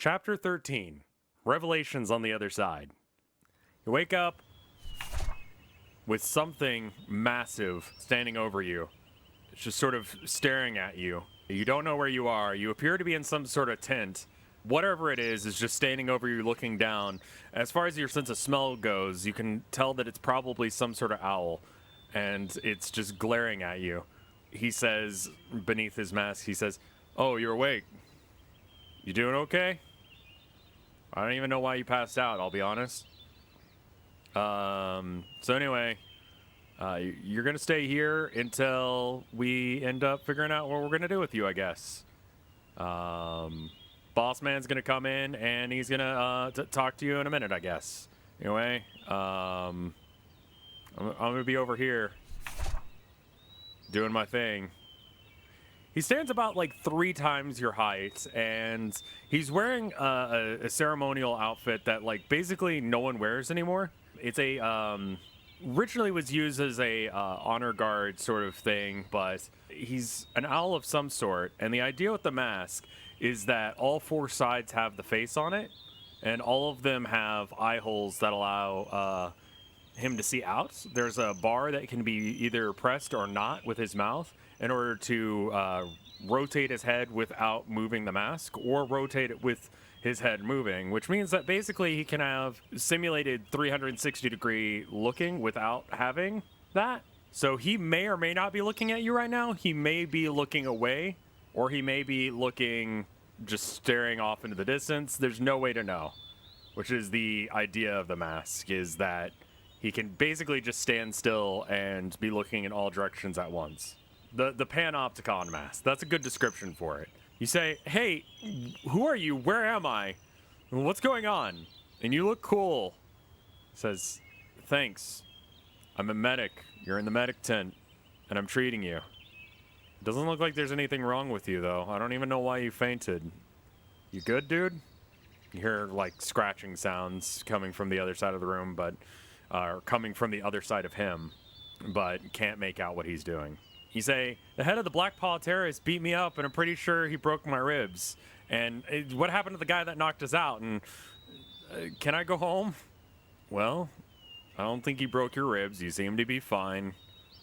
Chapter 13, Revelations on the Other Side. You wake up with something massive standing over you. It's just sort of staring at you. You don't know where you are. You appear to be in some sort of tent. Whatever it is just standing over you looking down. As far as your sense of smell goes, you can tell that it's probably some sort of owl, and it's just glaring at you. He says, beneath his mask, he says, "Oh, you're awake. You doing okay? I don't even know why you passed out, I'll be honest. So anyway, you're going to stay here until we end up figuring out what we're going to do with you, I guess. Boss man's going to come in, and he's going to talk to you in a minute, I guess. Anyway, I'm going to be over here doing my thing." He stands about like 3 times your height, and he's wearing a ceremonial outfit that like basically no one wears anymore. It's a originally was used as a honor guard sort of thing, but he's an owl of some sort. And the idea with the mask is that all 4 sides have the face on it, and all of them have eye holes that allow him to see out. There's a bar that can be either pressed or not with his mouth in order to rotate his head without moving the mask, or rotate it with his head moving, which means that basically he can have simulated 360-degree looking without having that. So he may or may not be looking at you right now. He may be looking away, or he may be looking just staring off into the distance. There's no way to know, which is the idea of the mask, is that he can basically just stand still and be looking in all directions at once. The panopticon mask. That's a good description for it. You say, "Hey, who are you? Where am I? What's going on? And you look cool." Says, "Thanks. I'm a medic. You're in the medic tent, and I'm treating you. It doesn't look like there's anything wrong with you, though. I don't even know why you fainted. You good, dude?" You hear, like, scratching sounds coming from the other side of the room, but coming from the other side of him, but can't make out what he's doing. You say, "The head of the Black Paw terrorists beat me up, and I'm pretty sure he broke my ribs. And what happened to the guy that knocked us out? And can I go home?" "Well, I don't think he broke your ribs. You seem to be fine.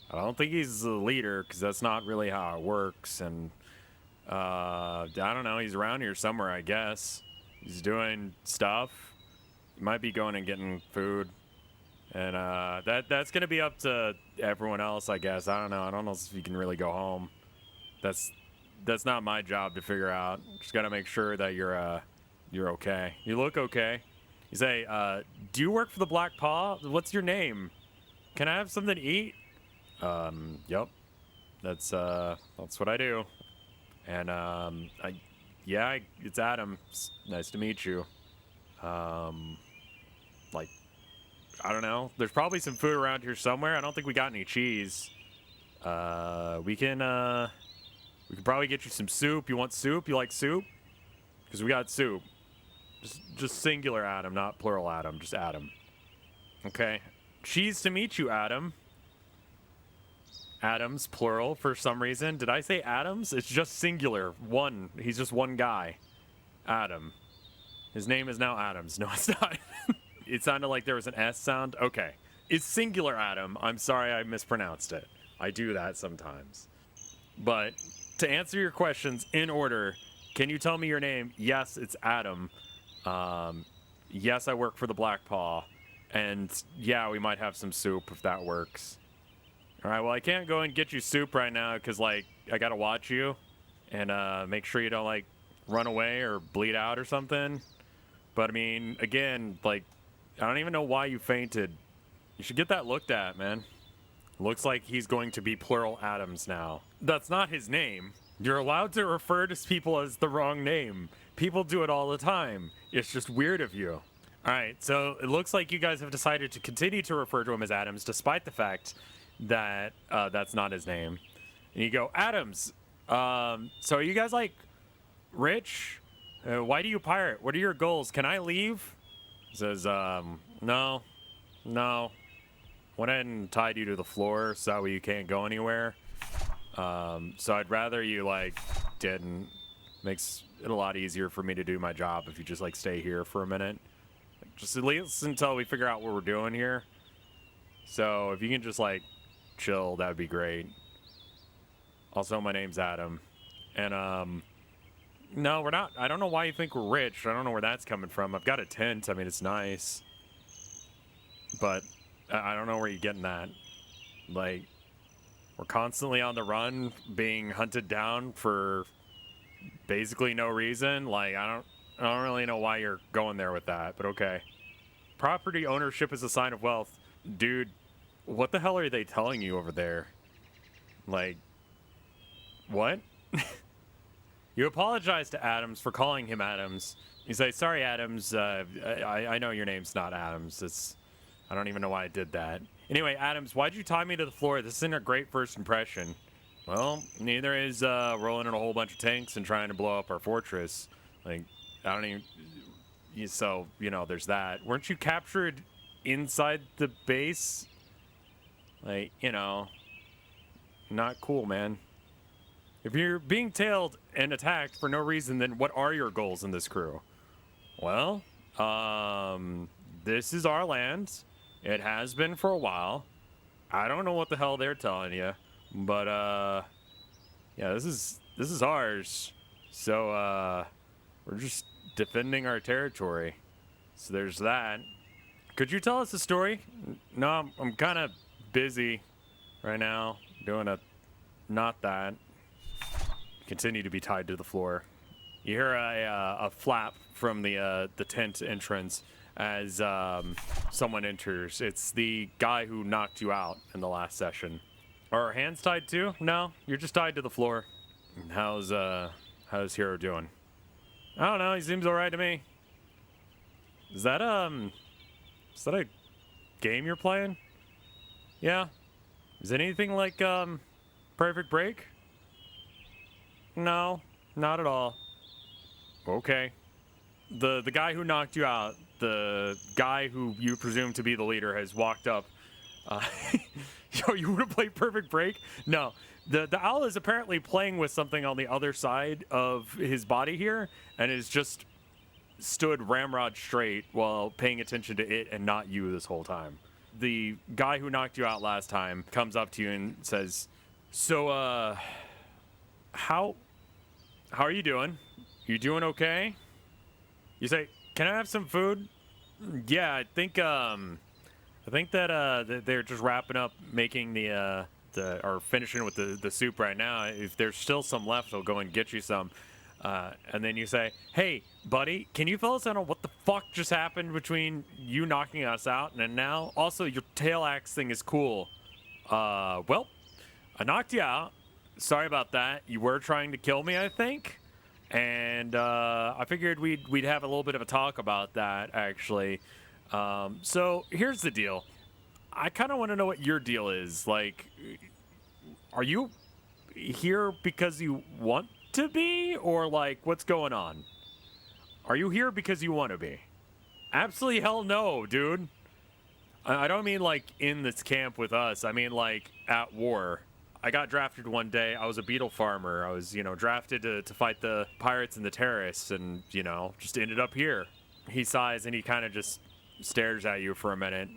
I don't think he's the leader, because that's not really how it works. And I don't know. He's around here somewhere, I guess. He's doing stuff. He might be going and getting food. And that's going to be up to everyone else, I guess. I don't know. I don't know if you can really go home. That's not my job to figure out. Just got to make sure that you're okay. You look okay." You say, "Do you work for the Black Paw? What's your name? Can I have something to eat?" Yep. That's what I do. And it's Adam. It's nice to meet you. Like, I don't know. There's probably some food around here somewhere. I don't think we got any cheese. We can probably get you some soup. You want soup? You like soup? Because we got soup. Just singular Adam, not plural Adam. Just Adam. Okay. "Cheese to meet you, Adam." Adams, plural, for some reason. Did I say Adams? It's just singular. One. He's just one guy. Adam. His name is now Adams. No, it's not. It sounded like there was an S sound. Okay. It's singular Adam. I'm sorry I mispronounced it. I do that sometimes. But to answer your questions in order, can you tell me your name? Yes, it's Adam. Yes, I work for the Black Paw. And yeah, we might have some soup if that works. All right, well, I can't go and get you soup right now because, like, I got to watch you and make sure you don't, like, run away or bleed out or something. But, I mean, again, like, I don't even know why you fainted. You should get that looked at, man. Looks like he's going to be plural Adams now. That's not his name. You're allowed to refer to people as the wrong name. People do it all the time. It's just weird of you. All right, so it looks like you guys have decided to continue to refer to him as Adams, despite the fact that that's not his name. And you go, "Adams, so are you guys, like, rich? Why do you pirate? What are your goals? Can I leave?" He says, no. Went ahead and tied you to the floor so that way you can't go anywhere. So I'd rather you, like, didn't. Makes it a lot easier for me to do my job if you just like stay here for a minute. Just at least until we figure out what we're doing here. So if you can just like chill, that'd be great. Also, my name's Adam. And no, we're not. I don't know why you think we're rich. I don't know where that's coming from. I've got a tent. I mean, it's nice. But I don't know where you're getting that. Like, we're constantly on the run, being hunted down for basically no reason. Like, I don't really know why you're going there with that, but okay. Property ownership is a sign of wealth. Dude, what the hell are they telling you over there? Like, what? You apologize to Adams for calling him Adams. You say, sorry, Adams, I know your name's not Adams. I don't even know why I did that. Anyway, Adams, why'd you tie me to the floor? This isn't a great first impression. Well, neither is rolling in a whole bunch of tanks and trying to blow up our fortress. Like, I don't even... So, you know, there's that. Weren't you captured inside the base? Like, you know, not cool, man. If you're being tailed and attacked for no reason, then what are your goals in this crew? Well, this is our land. It has been for a while. I don't know what the hell they're telling you, but yeah, this is ours. So we're just defending our territory. So there's that. Could you tell us a story? No, I'm kind of busy right now doing not that. Continue to be tied to the floor. You hear a flap from the tent entrance as someone enters. It's the guy who knocked you out in the last session. Are our hands tied too? No, you're just tied to the floor. How's Hero doing? I don't know. He seems all right to me. Is that a game you're playing? Yeah. Is it anything like Perfect Break? No, not at all. Okay. The guy who knocked you out, the guy who you presume to be the leader, has walked up. Yo, you want to play Perfect Break? No. The owl is apparently playing with something on the other side of his body here, and has just stood ramrod straight while paying attention to it and not you this whole time. The guy who knocked you out last time comes up to you and says, so, how are you doing? You doing okay? You say, can I have some food? Yeah, I think that they're just wrapping up making or finishing with the soup right now. If there's still some left, they'll go and get you some. And then you say, hey, buddy, can you fill us in on what the fuck just happened between you knocking us out and now? Also, your tail axe thing is cool. Well, I knocked you out. Sorry about that. You were trying to kill me, I think. And I figured we'd have a little bit of a talk about that, actually. So here's the deal. I kind of want to know what your deal is. Like, are you here because you want to be? Or, like, what's going on? Are you here because you want to be? Absolutely hell no, dude. I don't mean, like, in this camp with us. I mean, like, at war. I got drafted one day. I was a beetle farmer. I was, drafted to fight the pirates and the terrorists, and, just ended up here. He sighs, and he kind of just stares at you for a minute.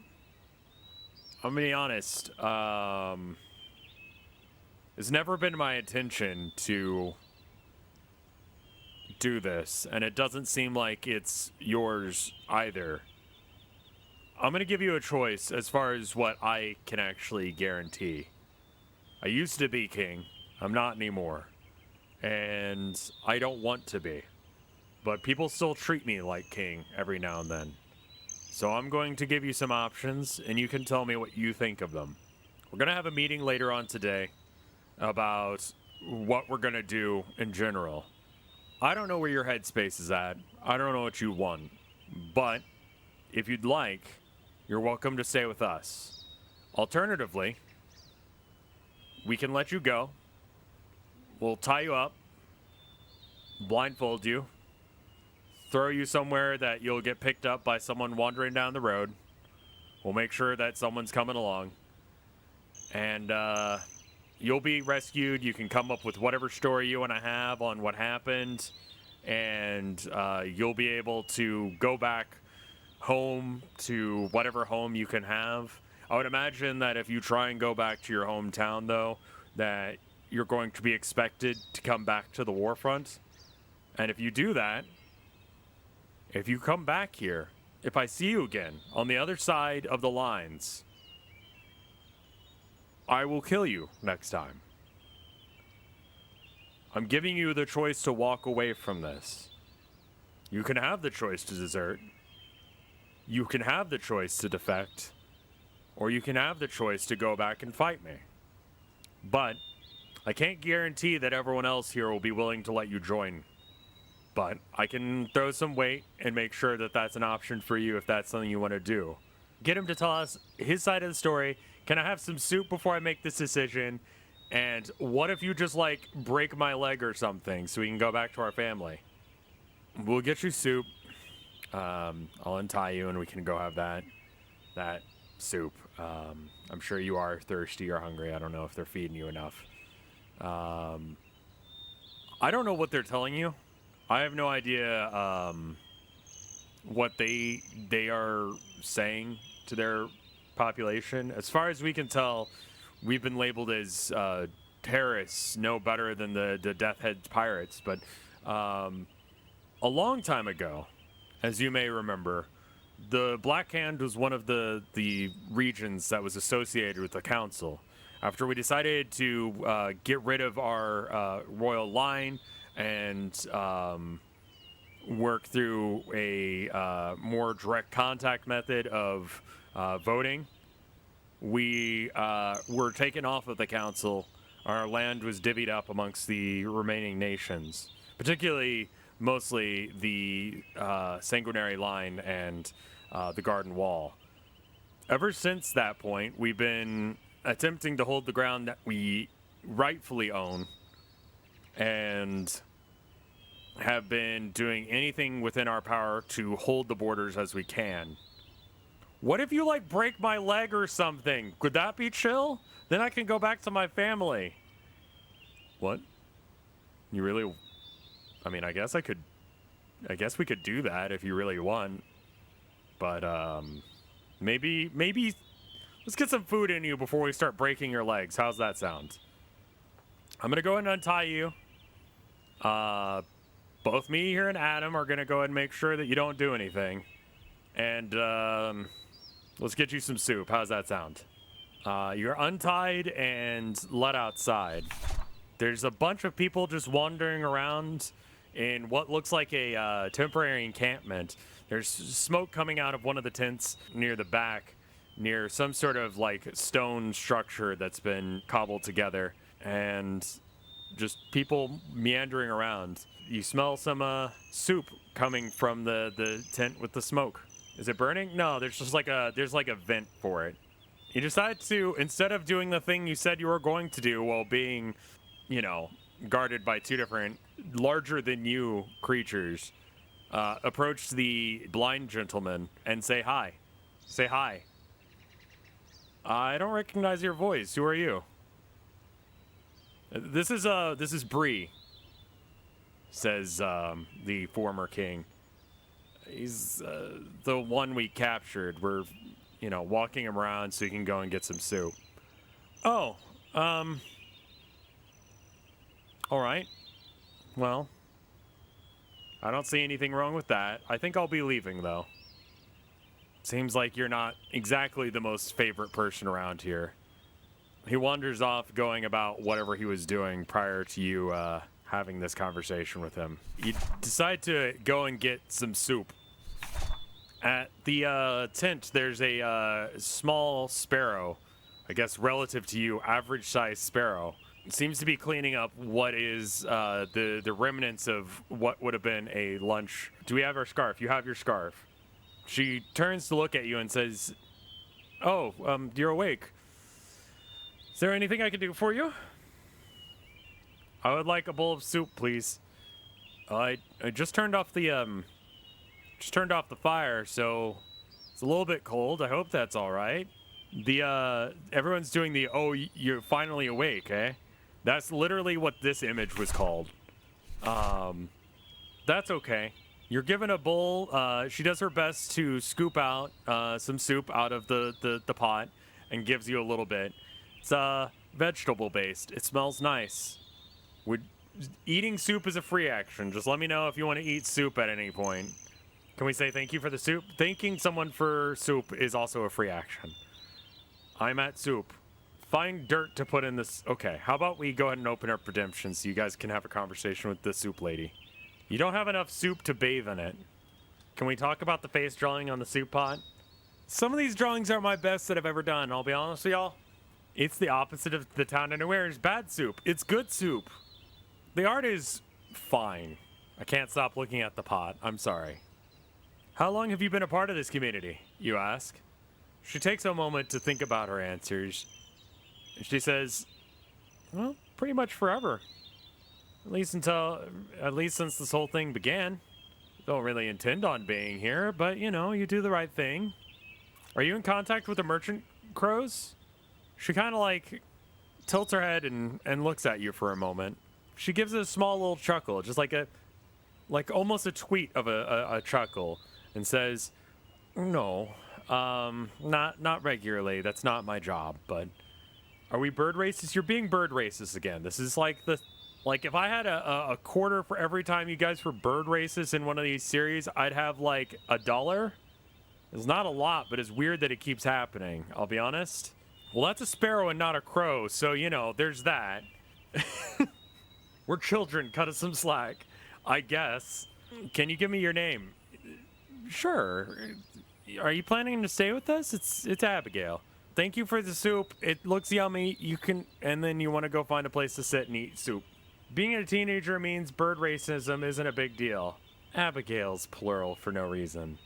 I'm gonna be honest. It's never been my intention to do this, and it doesn't seem like it's yours either. I'm gonna give you a choice as far as what I can actually guarantee. I used to be king. I'm not anymore. And I don't want to be. But people still treat me like king every now and then. So I'm going to give you some options, and you can tell me what you think of them. We're going to have a meeting later on today about what we're going to do in general. I don't know where your headspace is at. I don't know what you want. But if you'd like, you're welcome to stay with us. Alternatively, we can let you go. We'll tie you up, blindfold you, throw you somewhere that you'll get picked up by someone wandering down the road. We'll make sure that someone's coming along. And you'll be rescued. You can come up with whatever story you want to have on what happened, and you'll be able to go back home to whatever home you can have. I would imagine that if you try and go back to your hometown, though, that you're going to be expected to come back to the warfront. And if you do that, if you come back here, if I see you again on the other side of the lines, I will kill you next time. I'm giving you the choice to walk away from this. You can have the choice to desert. You can have the choice to defect. Or you can have the choice to go back and fight me. But I can't guarantee that everyone else here will be willing to let you join. But I can throw some weight and make sure that that's an option for you if that's something you want to do. Get him to tell us his side of the story. Can I have some soup before I make this decision? And what if you just, like, break my leg or something so we can go back to our family? We'll get you soup. I'll untie you and we can go have that soup. I'm sure you are thirsty or hungry. I don't know if they're feeding you enough. I don't know what they're telling you. I have no idea what they are saying to their population. As far as we can tell, we've been labeled as terrorists, no better than the Death Head pirates. But a long time ago, as you may remember, the Black Hand was one of the regions that was associated with the council. After we decided to get rid of our royal line and work through a more direct contact method of voting, we were taken off of the council. Our land was divvied up amongst the remaining nations, particularly mostly the Sanguinary Line and the Garden Wall. Ever since that point, we've been attempting to hold the ground that we rightfully own and have been doing anything within our power to hold the borders as we can. What if you, like, break my leg or something? Could that be chill? Then I can go back to my family. What? You really... I mean, I guess we could do that if you really want. But, maybe... Let's get some food in you before we start breaking your legs. How's that sound? I'm gonna go ahead and untie you. Both me here and Adam are gonna go ahead and make sure that you don't do anything. And, let's get you some soup. How's that sound? You're untied and let outside. There's a bunch of people just wandering around in what looks like a temporary encampment. There's smoke coming out of one of the tents near the back, near some sort of, like, stone structure that's been cobbled together, and just people meandering around. You smell some soup coming from the tent with the smoke. Is it burning? No, there's just like a vent for it. You decide to, instead of doing the thing you said you were going to do while being, you know, guarded by two different larger than you creatures, approach the blind gentleman and say hi. Say hi. I don't recognize your voice. Who are you? This is Bree, says the former king. He's the one we captured. We're, you know, walking him around so he can go and get some soup. Oh, all right. Well, I don't see anything wrong with that. I think I'll be leaving, though. Seems like you're not exactly the most favorite person around here. He wanders off, going about whatever he was doing prior to you having this conversation with him. You decide to go and get some soup. At the tent, there's a small sparrow, I guess relative to you, average-sized sparrow. It seems to be cleaning up what is the remnants of what would have been a lunch. Do we have our scarf? You have your scarf. She turns to look at you and says, "Oh, you're awake. Is there anything I can do for you?" "I would like a bowl of soup, please. I just turned off the fire, so it's a little bit cold. I hope that's all right." Everyone's doing the, oh, you're finally awake, eh? That's literally what this image was called. That's okay. You're given a bowl. She does her best to scoop out some soup out of the pot and gives you a little bit. It's vegetable based. It smells nice. Eating soup is a free action. Just let me know if you want to eat soup at any point. Can we say thank you for the soup? Thanking someone for soup is also a free action. I'm at soup. Find dirt to put in this. Okay, how about we go ahead and open up redemption so you guys can have a conversation with the soup lady. You don't have enough soup to bathe in it. Can we talk about the face drawing on the soup pot? Some of these drawings aren't my best that I've ever done, I'll be honest with y'all. It's the opposite of the town anywhere's bad soup. It's good soup. The art is fine. I can't stop looking at the pot. I'm sorry. How long have you been a part of this community? You ask. She takes a moment to think about her answers. She says, well, pretty much forever. At least since this whole thing began. Don't really intend on being here, but you know, you do the right thing. Are you in contact with the merchant crows? She kind of like tilts her head and looks at you for a moment. She gives a small little chuckle, just like almost a tweet of a chuckle, and says, no, not regularly. That's not my job, but are we bird racist? You're being bird racist again. This is like if I had a quarter for every time you guys were bird racist in one of these series, I'd have like $1. It's not a lot, but it's weird that it keeps happening. I'll be honest. Well, that's a sparrow and not a crow, so you know, there's that. We're children, cut us some slack, I guess. Can you give me your name? Sure. Are you planning to stay with us? It's Abigail. Thank you for the soup. It looks yummy. You can, and then you want to go find a place to sit and eat soup. Being a teenager means bird racism isn't a big deal. Abigail's plural for no reason.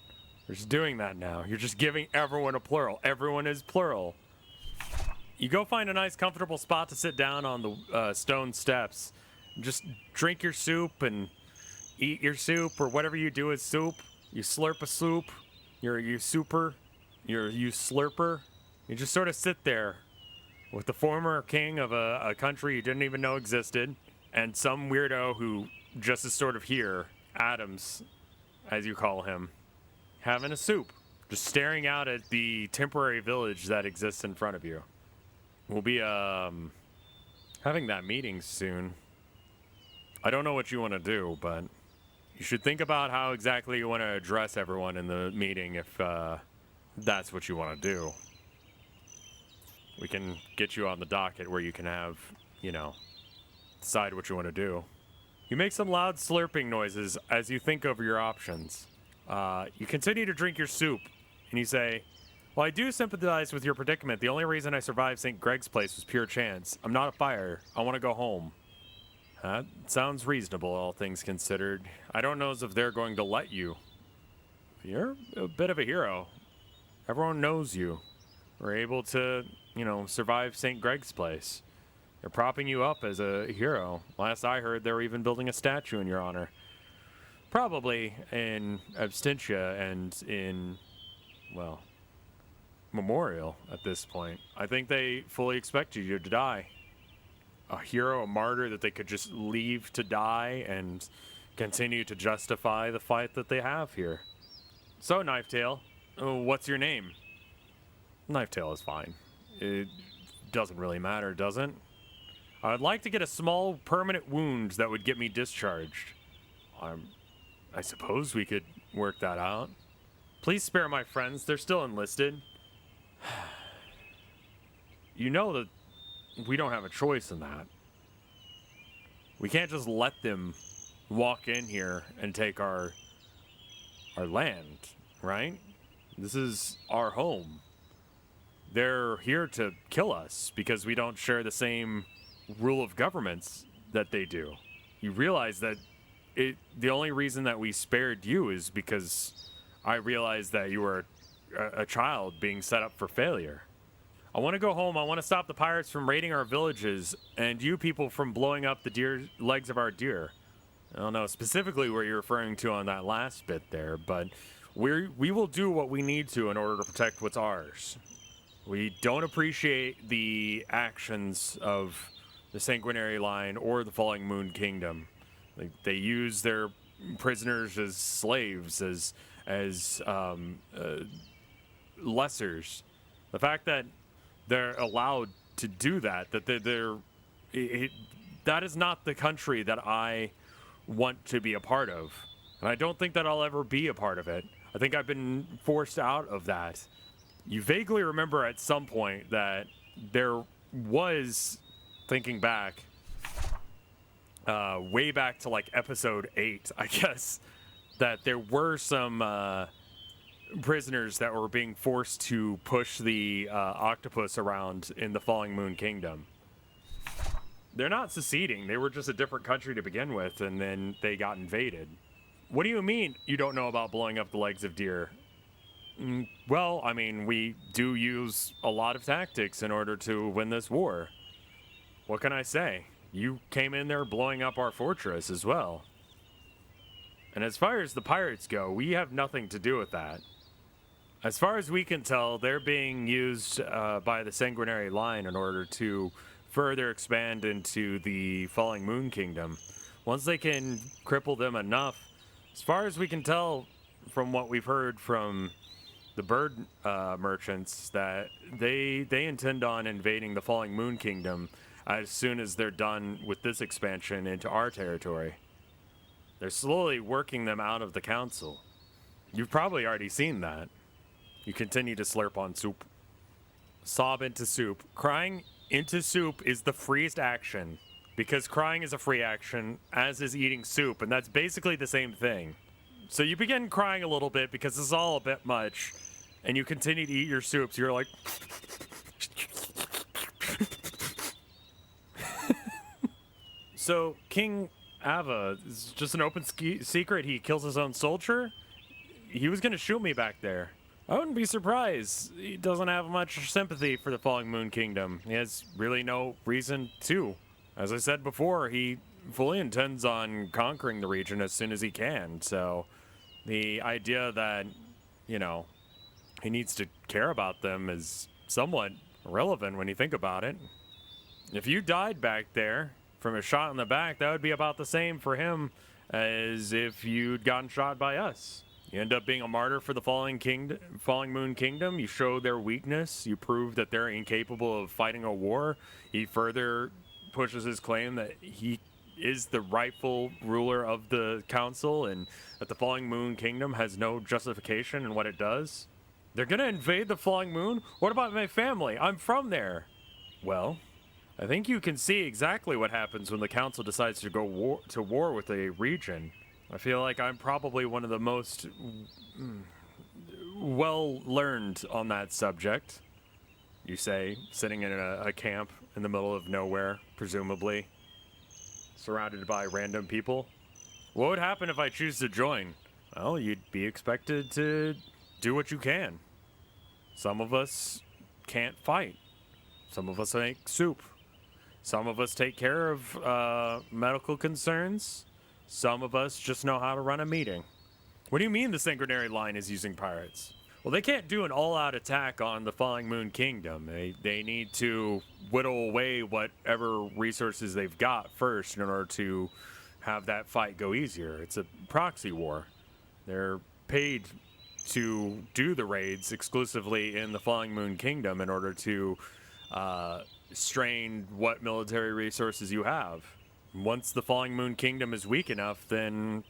You're just doing that now. You're just giving everyone a plural. Everyone is plural. You go find a nice, comfortable spot to sit down on the stone steps. Just drink your soup and eat your soup, or whatever you do with soup. You slurp a soup. You're you super. You slurper. You just sort of sit there with the former king of a country you didn't even know existed, and some weirdo who just is sort of here, Adams, as you call him, having a soup, just staring out at the temporary village that exists in front of you. We'll be having that meeting soon. I don't know what you want to do, but you should think about how exactly you want to address everyone in the meeting if that's what you want to do. We can get you on the docket where you can have, you know, decide what you want to do. You make some loud slurping noises as you think over your options. You continue to drink your soup, and you say, well, I do sympathize with your predicament. The only reason I survived St. Greg's place was pure chance. I'm not a fighter. I want to go home. That sounds reasonable, all things considered. I don't know as if they're going to let you. You're a bit of a hero. Everyone knows you. We're able to, you know, survive St. Greg's place. They're propping you up as a hero. Last I heard, they were even building a statue in your honor. Probably in absentia and in, well, memorial at this point. I think they fully expect you to die. A hero, a martyr that they could just leave to die and continue to justify the fight that they have here. So, Knifetail, what's your name? Knifetail is fine. It doesn't really matter, does it? I'd like to get a small permanent wound that would get me discharged. I suppose we could work that out. Please spare my friends. They're still enlisted. You know that we don't have a choice in that. We can't just let them walk in here and take our land, right? This is our home. They're here to kill us because we don't share the same rule of governments that they do. You realize that the only reason that we spared you is because I realized that you were a child being set up for failure. I want to go home. I want to stop the pirates from raiding our villages and you people from blowing up the legs of our deer. I don't know specifically what you're referring to on that last bit there, but we will do what we need to in order to protect what's ours. We don't appreciate the actions of the Sanguinary Line or the Falling Moon Kingdom. Like, they use their prisoners as slaves, as lessers. The fact that they're allowed to do that, that is not the country that I want to be a part of. And I don't think that I'll ever be a part of it. I think I've been forced out of that. You vaguely remember at some point that there was, thinking back, way back to like episode 8, I guess, that there were some prisoners that were being forced to push the octopus around in the Falling Moon Kingdom. They're not seceding. They were just a different country to begin with, and then they got invaded. What do you mean you don't know about blowing up the legs of deer? Well, I mean, we do use a lot of tactics in order to win this war. What can I say? You came in there blowing up our fortress as well. And as far as the pirates go, we have nothing to do with that. As far as we can tell, they're being used by the Sanguinary Line in order to further expand into the Falling Moon Kingdom. Once they can cripple them enough, as far as we can tell from what we've heard from the bird merchants, that they intend on invading the Falling Moon Kingdom as soon as they're done with this expansion into our territory. They're slowly working them out of the council. You've probably already seen that. You continue to slurp on soup. Sob into soup. Crying into soup is the freest action, because crying is a free action, as is eating soup, and that's basically the same thing. So you begin crying a little bit because this is all a bit much, and you continue to eat your soups. You're like... So, King Ava is just an open secret. He kills his own soldier? He was going to shoot me back there. I wouldn't be surprised. He doesn't have much sympathy for the Falling Moon Kingdom. He has really no reason to. As I said before, he fully intends on conquering the region as soon as he can. So the idea that, you know, he needs to care about them is somewhat irrelevant when you think about it. If you died back there from a shot in the back, that would be about the same for him as if you'd gotten shot by us. You end up being a martyr for the Falling Moon Kingdom. You show their weakness. You prove that they're incapable of fighting a war. He further pushes his claim that he is the rightful ruler of the council and that the Falling Moon Kingdom has no justification in what it does. They're gonna invade the Falling Moon? What about my family? I'm from there. Well, I think you can see exactly what happens when the council decides to go to war with a region. I feel like I'm probably one of the most well-learned on that subject, you say, sitting in a camp in the middle of nowhere, presumably, surrounded by random people. What would happen if I choose to join? Well, you'd be expected to do what you can. Some of us can't fight. Some of us make soup. Some of us take care of medical concerns. Some of us just know how to run a meeting. What do you mean the Sanguinary Line is using pirates? Well, they can't do an all-out attack on the Falling Moon Kingdom. They need to whittle away whatever resources they've got first in order to have that fight go easier. It's a proxy war. They're paid to do the raids exclusively in the Falling Moon Kingdom in order to strain what military resources you have. Once the Falling Moon Kingdom is weak enough, then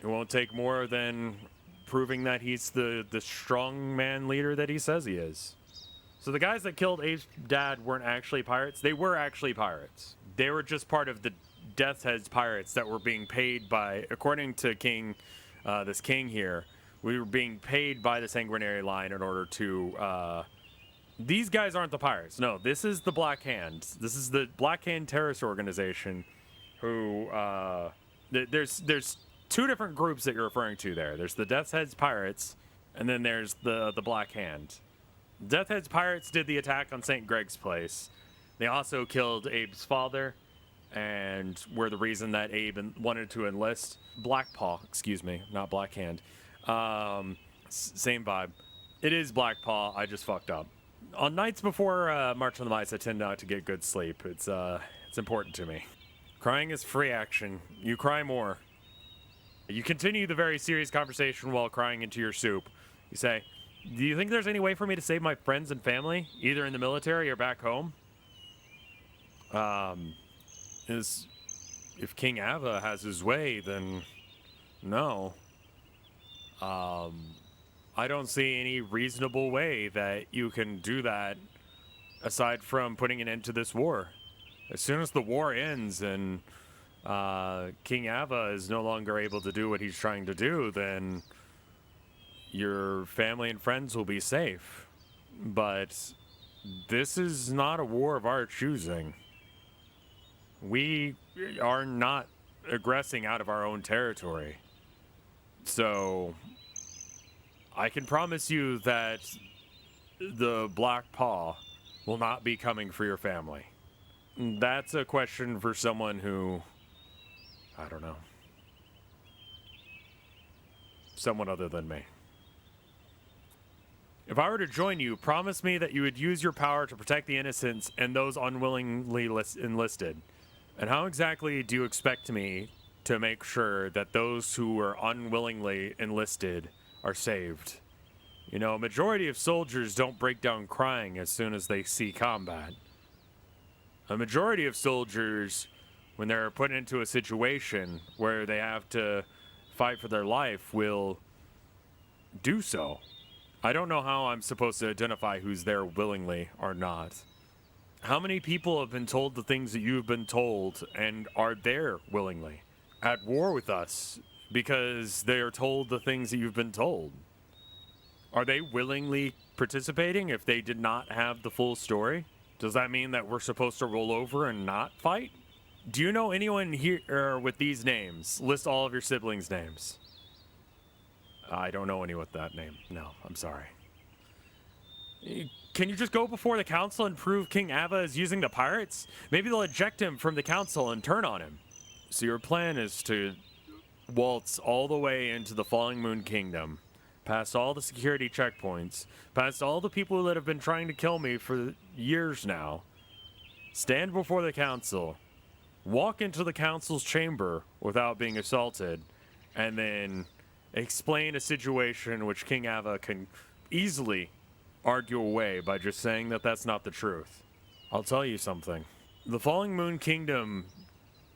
it won't take more than proving that he's the strong man leader that he says he is. So the guys that killed Abe's dad weren't actually pirates. They were actually pirates. They were just part of the Death's Head's pirates that were being paid by, according to this king here, we were being paid by the Sanguinary Line in order to... these guys aren't the pirates. No, this is the Black Hand. This is the Black Hand terrorist organization who... There's two different groups that you're referring to there. There's the Death's Head's pirates, and then there's the Black Hand. Death's Head's pirates did the attack on St. Greg's Place. They also killed Abe's father, and were the reason that Abe wanted to enlist. Black Paw, excuse me, not Black Hand. Same vibe. It is Black Paw, I just fucked up. On nights before March on the Mice, I tend not to get good sleep. It's important to me. Crying is free action. You cry more. You continue the very serious conversation while crying into your soup. You say, do you think there's any way for me to save my friends and family, either in the military or back home? If King Ava has his way, then no. I don't see any reasonable way that you can do that aside from putting an end to this war. As soon as the war ends and King Ava is no longer able to do what he's trying to do, then your family and friends will be safe. But this is not a war of our choosing. We are not aggressing out of our own territory. So I can promise you that the Black Paw will not be coming for your family. That's a question for someone who, I don't know, someone other than me. If I were to join you, promise me that you would use your power to protect the innocents and those unwillingly enlisted. And how exactly do you expect me to make sure that those who were unwillingly enlisted are saved? You know, a majority of soldiers don't break down crying as soon as they see combat. A majority of soldiers, when they're put into a situation where they have to fight for their life, will do so. I don't know how I'm supposed to identify who's there willingly or not. How many people have been told the things that you've been told and are there willingly? At war with us because they are told the things that you've been told? Are they willingly participating if they did not have the full story? Does that mean that we're supposed to roll over and not fight? Do you know anyone here with these names? List all of your siblings' names. I don't know anyone with that name. No, I'm sorry. Can you just go before the council and prove King Ava is using the pirates? Maybe they'll eject him from the council and turn on him. So your plan is to waltz all the way into the Falling Moon Kingdom, past all the security checkpoints, past all the people that have been trying to kill me for years now, stand before the council, walk into the council's chamber without being assaulted, and then explain a situation which King Ava can easily argue away by just saying that that's not the truth. I'll tell you something. The Falling Moon Kingdom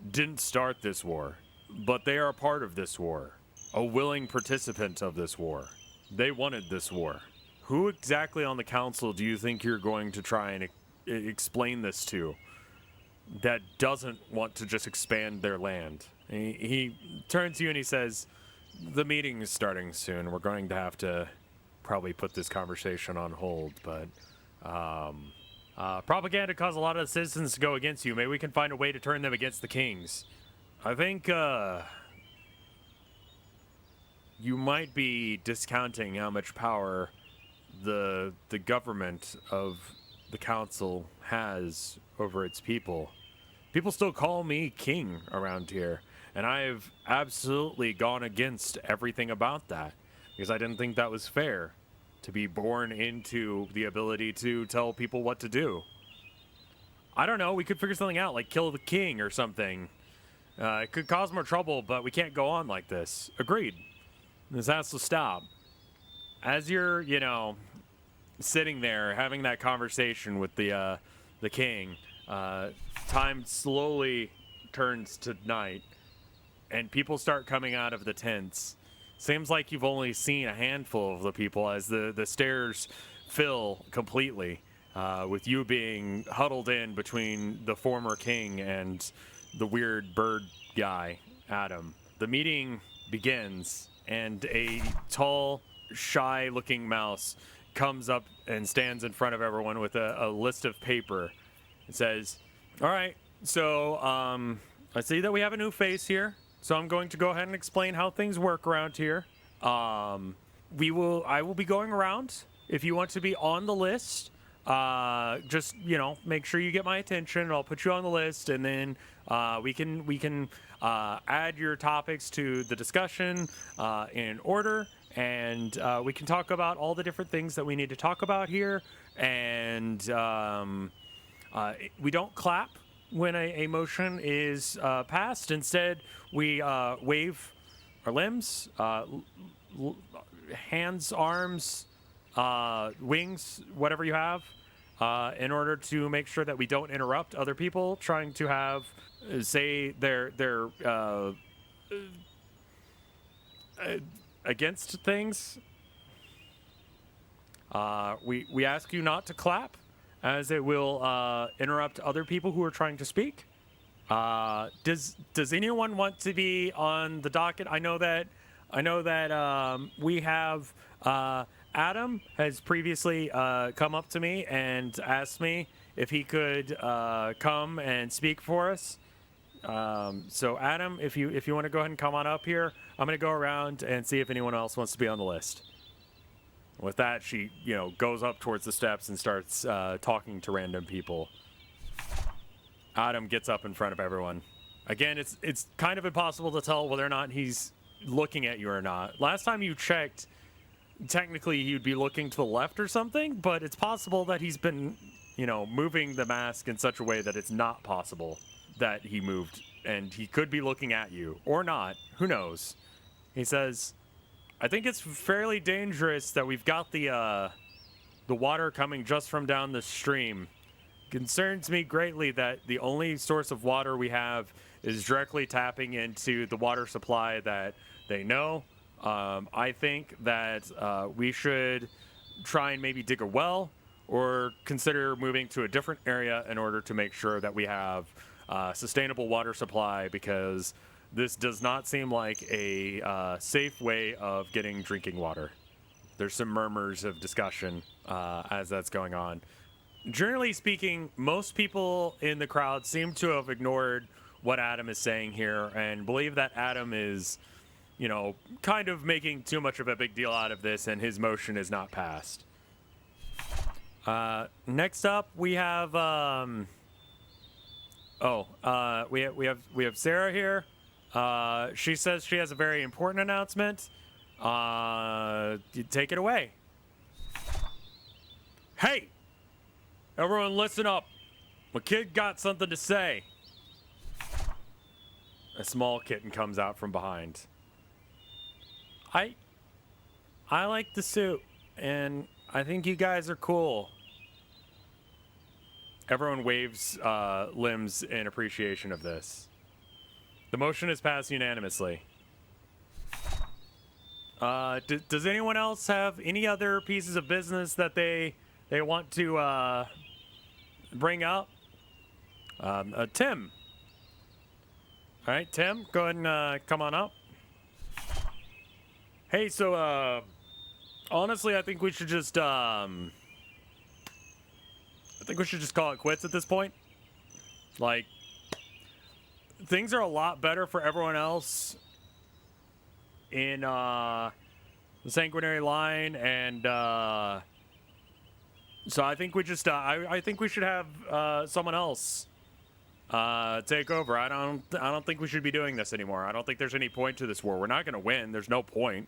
didn't start this war, but they are a part of this war, a willing participant of this war. They wanted this war. Who exactly on the council do you think you're going to try and explain this to that doesn't want to just expand their land? He turns to you and he says, the meeting is starting soon. We're going to have to probably put this conversation on hold, but propaganda caused a lot of the citizens to go against you. Maybe we can find a way to turn them against the kings. I think you might be discounting how much power the government of the council has over its people. People still call me king around here, and I've absolutely gone against everything about that because I didn't think that was fair to be born into the ability to tell people what to do. I don't know, we could figure something out, like kill the king or something. It could cause more trouble, but we can't go on like this. Agreed. This has to stop. As you're, you know, sitting there having that conversation with the king, time slowly turns to night, and people start coming out of the tents. Seems like you've only seen a handful of the people as the stairs fill completely, with you being huddled in between the former king and the weird bird guy, Adam. The meeting begins, and a tall, shy-looking mouse comes up and stands in front of everyone with a list of paper. It says, all right, so I see that we have a new face here. So I'm going to go ahead and explain how things work around here. I will be going around. If you want to be on the list, just, you know, make sure you get my attention. I'll put you on the list, and then we can add your topics to the discussion in order. and we can talk about all the different things that we need to talk about here. And we don't clap when a motion is passed. Instead, we wave our limbs, hands, arms, wings, whatever you have, in order to make sure that we don't interrupt other people trying to have, say, their against things. We ask you not to clap, as it will interrupt other people who are trying to speak. Does anyone want to be on the docket? I know that we have Adam has previously come up to me and asked me if he could come and speak for us. So Adam, if you want to go ahead and come on up here, I'm going to go around and see if anyone else wants to be on the list. With that, she goes up towards the steps and starts talking to random people. Adam gets up in front of everyone. Again, it's kind of impossible to tell whether or not he's looking at you or not. Last time you checked, technically he would be looking to the left or something, but it's possible that he's been, moving the mask in such a way that it's not possible that he moved, and he could be looking at you or not. Who knows? He says, I think it's fairly dangerous that we've got the water coming just from down the stream. Concerns me greatly that the only source of water we have is directly tapping into the water supply that they know. I think that we should try and maybe dig a well or consider moving to a different area in order to make sure that we have sustainable water supply, because this does not seem like a safe way of getting drinking water. There's some murmurs of discussion as that's going on. Generally speaking, most people in the crowd seem to have ignored what Adam is saying here and believe that Adam is, kind of making too much of a big deal out of this, and his motion is not passed. Next up, we have we have Sarah here. She says she has a very important announcement. You take it away. Hey! Everyone listen up. My kid got something to say. A small kitten comes out from behind. I like the suit, and I think you guys are cool. Everyone waves limbs in appreciation of this. The motion is passed unanimously. Does anyone else have any other pieces of business that they want to bring up? Tim. All right, Tim, go ahead and come on up. Hey, so honestly, I think we should just call it quits at this point. Like, things are a lot better for everyone else in the Sanguinary line, and so I think we just I think we should have someone else take over. I don't think we should be doing this anymore. I don't think there's any point to this war. We're not going to win. There's no point.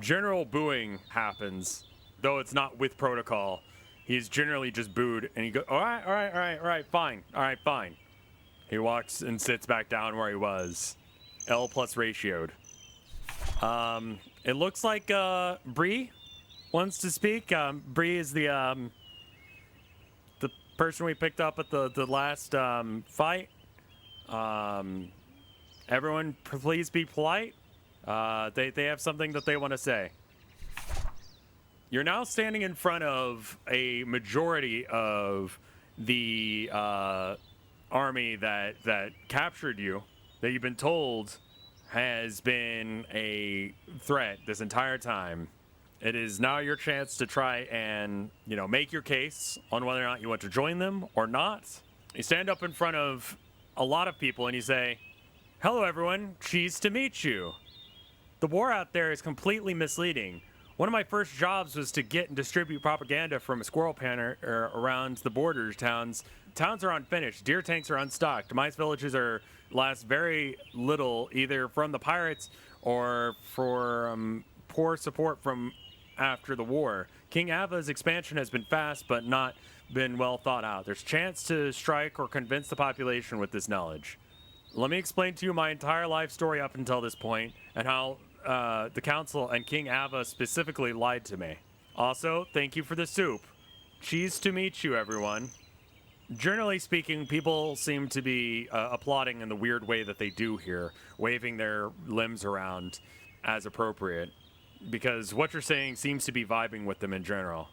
General booing happens, though it's not with protocol. He's generally just booed, and he goes, all right, fine. All right, fine. He walks and sits back down where he was. L plus ratioed. It looks like Bree wants to speak. Bree is the person we picked up at the last fight. Everyone, please be polite. They have something that they want to say. You're now standing in front of a majority of the army that captured you, that you've been told has been a threat this entire time. It is now your chance to try and, make your case on whether or not you want to join them or not. You stand up in front of a lot of people and you say, hello everyone, cheese to meet you. The war out there is completely misleading. One of my first jobs was to get and distribute propaganda from a squirrel panner around the borders towns. Towns are unfinished. Deer tanks are unstocked. Mice villages last very little, either from the pirates or for poor support from after the war. King Ava's expansion has been fast, but not been well thought out. There's a chance to strike or convince the population with this knowledge. Let me explain to you my entire life story up until this point, and how the council and King Ava specifically lied to me. Also, thank you for the soup. Cheese to meet you, everyone. Generally speaking, people seem to be applauding in the weird way that they do here, waving their limbs around as appropriate, because what you're saying seems to be vibing with them in general.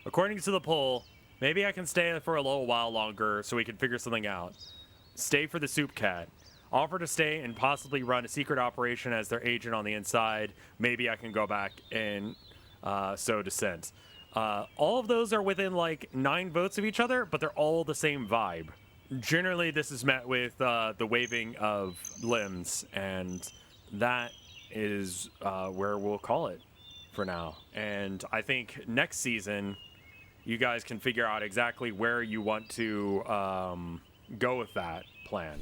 According to the poll, maybe I can stay for a little while longer so we can figure something out. Stay for the soup cat. Offer to stay and possibly run a secret operation as their agent on the inside. Maybe I can go back and sow dissent. All of those are within like 9 votes of each other, but they're all the same vibe. Generally, this is met with the waving of limbs, and that is where we'll call it for now. And I think next season, you guys can figure out exactly where you want to go with that plan.